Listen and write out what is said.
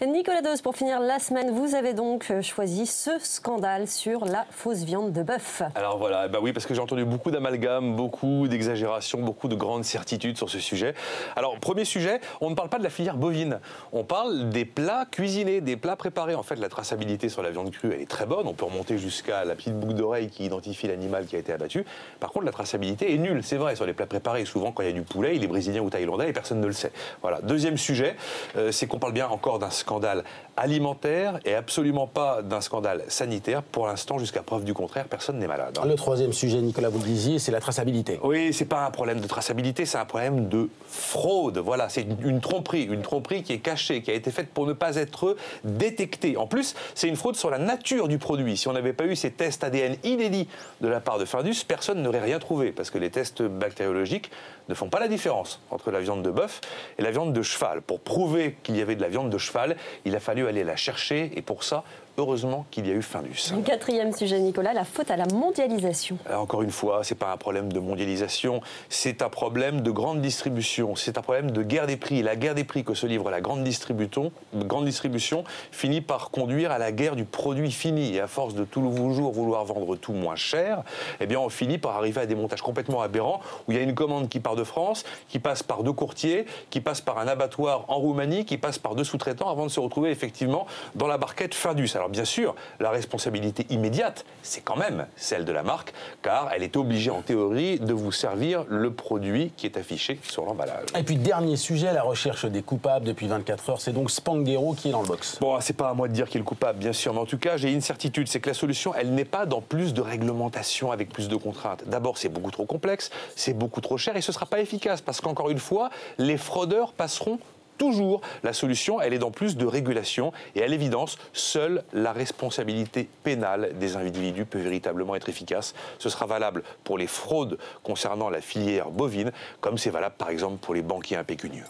Nicolas Deuse, pour finir la semaine, vous avez donc choisi ce scandale sur la fausse viande de bœuf. Alors voilà, bah oui, parce que j'ai entendu beaucoup d'amalgames, beaucoup d'exagérations, beaucoup de grandes certitudes sur ce sujet. Alors, premier sujet, on ne parle pas de la filière bovine, on parle des plats cuisinés, des plats préparés. En fait, la traçabilité sur la viande crue, elle est très bonne, on peut remonter jusqu'à la petite boucle d'oreille qui identifie l'animal qui a été abattu. Par contre, la traçabilité est nulle, c'est vrai, sur les plats préparés. Souvent, quand il y a du poulet, il est brésilien ou thaïlandais et personne ne le sait. Voilà. Deuxième sujet, c'est qu'on parle bien encore d'un scandale alimentaire et absolument pas d'un scandale sanitaire. Pour l'instant, jusqu'à preuve du contraire, personne n'est malade. Le troisième sujet, Nicolas, vous le disiez, c'est la traçabilité. Oui, c'est pas un problème de traçabilité, c'est un problème de fraude. Voilà, c'est une tromperie qui est cachée, qui a été faite pour ne pas être détectée. En plus, c'est une fraude sur la nature du produit. Si on n'avait pas eu ces tests ADN inédits de la part de Findus, personne n'aurait rien trouvé, parce que les tests bactériologiques ne font pas la différence entre la viande de bœuf et la viande de cheval. Pour prouver qu'il y avait de la viande de cheval, il a fallu aller la chercher, et pour ça, heureusement qu'il y a eu Findus. Quatrième sujet, Nicolas, la faute à la mondialisation. Alors, encore une fois, ce n'est pas un problème de mondialisation, c'est un problème de grande distribution, c'est un problème de guerre des prix. La guerre des prix que se livre la grande distribution finit par conduire à la guerre du produit fini. Et à force de toujours vouloir vendre tout moins cher, eh bien on finit par arriver à des montages complètement aberrants où il y a une commande qui part de France, qui passe par deux courtiers, qui passe par un abattoir en Roumanie, qui passe par deux sous-traitants avant de se retrouver effectivement dans la barquette Findus. Alors bien sûr, la responsabilité immédiate, c'est quand même celle de la marque, car elle est obligée en théorie de vous servir le produit qui est affiché sur l'emballage. Et puis dernier sujet, la recherche des coupables depuis 24 heures, c'est donc Spanghero qui est dans le box. Bon, c'est pas à moi de dire qui est le coupable, bien sûr, mais en tout cas, j'ai une certitude, c'est que la solution, elle n'est pas dans plus de réglementation avec plus de contraintes. D'abord, c'est beaucoup trop complexe, c'est beaucoup trop cher et ce sera pas efficace, parce qu'encore une fois, les fraudeurs passeront toujours. La solution, elle est dans plus de régulation et à l'évidence, seule la responsabilité pénale des individus peut véritablement être efficace. Ce sera valable pour les fraudes concernant la filière bovine, comme c'est valable par exemple pour les banquiers impécunieux.